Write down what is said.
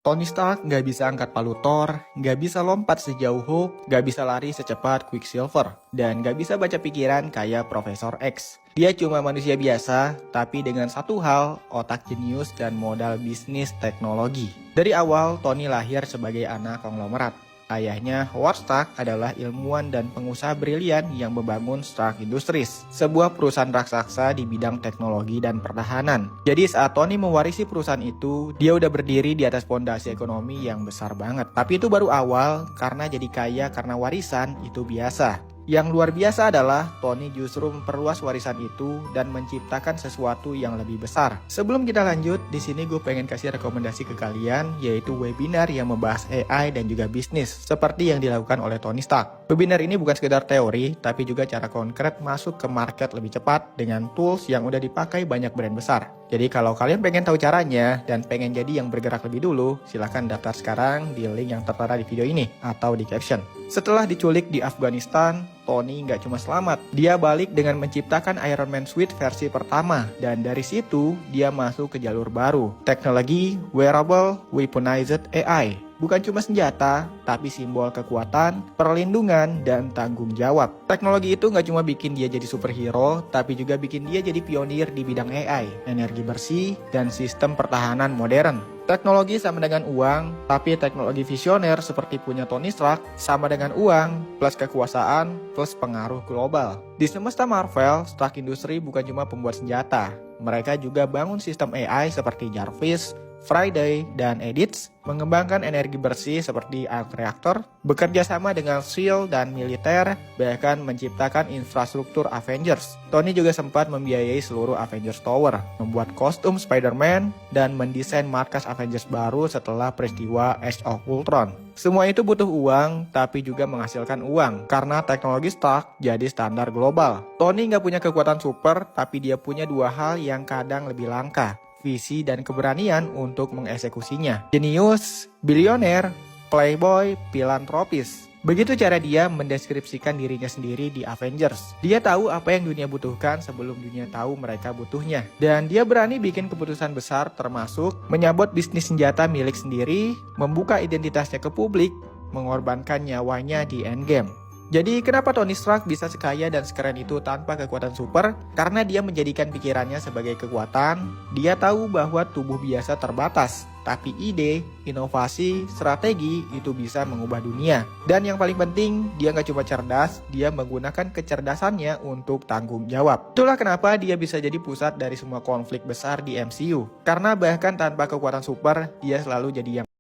Tony Stark nggak bisa angkat palu Thor, nggak bisa lompat sejauh Hulk, nggak bisa lari secepat Quicksilver, dan nggak bisa baca pikiran kayak Profesor X. Dia cuma manusia biasa, tapi dengan satu hal, otak jenius dan modal bisnis teknologi. Dari awal, Tony lahir sebagai anak konglomerat. Ayahnya, Howard Stark, adalah ilmuwan dan pengusaha brilian yang membangun Stark Industries, sebuah perusahaan raksasa di bidang teknologi dan pertahanan. Jadi saat Tony mewarisi perusahaan itu, dia udah berdiri di atas fondasi ekonomi yang besar banget. Tapi itu baru awal, karena jadi kaya karena warisan itu biasa. Yang luar biasa adalah Tony justru memperluas warisan itu dan menciptakan sesuatu yang lebih besar. Sebelum kita lanjut, di sini gue pengen kasih rekomendasi ke kalian, yaitu webinar yang membahas AI dan juga bisnis, seperti yang dilakukan oleh Tony Stark. Webinar ini bukan sekedar teori, tapi juga cara konkret masuk ke market lebih cepat dengan tools yang udah dipakai banyak brand besar. Jadi kalau kalian pengen tahu caranya dan pengen jadi yang bergerak lebih dulu, silahkan daftar sekarang di link yang tertera di video ini atau di caption. Setelah diculik di Afghanistan, Tony nggak cuma selamat, dia balik dengan menciptakan Iron Man Suit versi pertama. Dan dari situ, dia masuk ke jalur baru, teknologi Wearable Weaponized AI. Bukan cuma senjata, tapi simbol kekuatan, perlindungan, dan tanggung jawab. Teknologi itu nggak cuma bikin dia jadi superhero, tapi juga bikin dia jadi pionir di bidang AI, energi bersih, dan sistem pertahanan modern. Teknologi sama dengan uang, tapi teknologi visioner seperti punya Tony Stark sama dengan uang, plus kekuasaan, plus pengaruh global. Di semesta Marvel, Stark Industries bukan cuma pembuat senjata. Mereka juga bangun sistem AI seperti Jarvis, Friday, dan Edits, mengembangkan energi bersih seperti arc reactor, bekerja sama dengan SEAL dan militer, bahkan menciptakan infrastruktur Avengers. Tony juga sempat membiayai seluruh Avengers Tower, membuat kostum Spider-Man, dan mendesain markas Avengers baru setelah peristiwa Age of Ultron. Semua itu butuh uang, tapi juga menghasilkan uang, karena teknologi Stark jadi standar global. Tony nggak punya kekuatan super, tapi dia punya dua hal yang kadang lebih langka: visi dan keberanian untuk mengeksekusinya. Jenius, bilioner, playboy, filantropis. Begitu cara dia mendeskripsikan dirinya sendiri di Avengers. Dia tahu apa yang dunia butuhkan sebelum dunia tahu mereka butuhnya. Dan dia berani bikin keputusan besar, termasuk menyabot bisnis senjata milik sendiri, membuka identitasnya ke publik, mengorbankan nyawanya di Endgame. Jadi kenapa Tony Stark bisa sekaya dan sekeren itu tanpa kekuatan super? Karena dia menjadikan pikirannya sebagai kekuatan. Dia tahu bahwa tubuh biasa terbatas, tapi ide, inovasi, strategi itu bisa mengubah dunia. Dan yang paling penting, dia nggak cuma cerdas, dia menggunakan kecerdasannya untuk tanggung jawab. Itulah kenapa dia bisa jadi pusat dari semua konflik besar di MCU. Karena bahkan tanpa kekuatan super, dia selalu jadi yang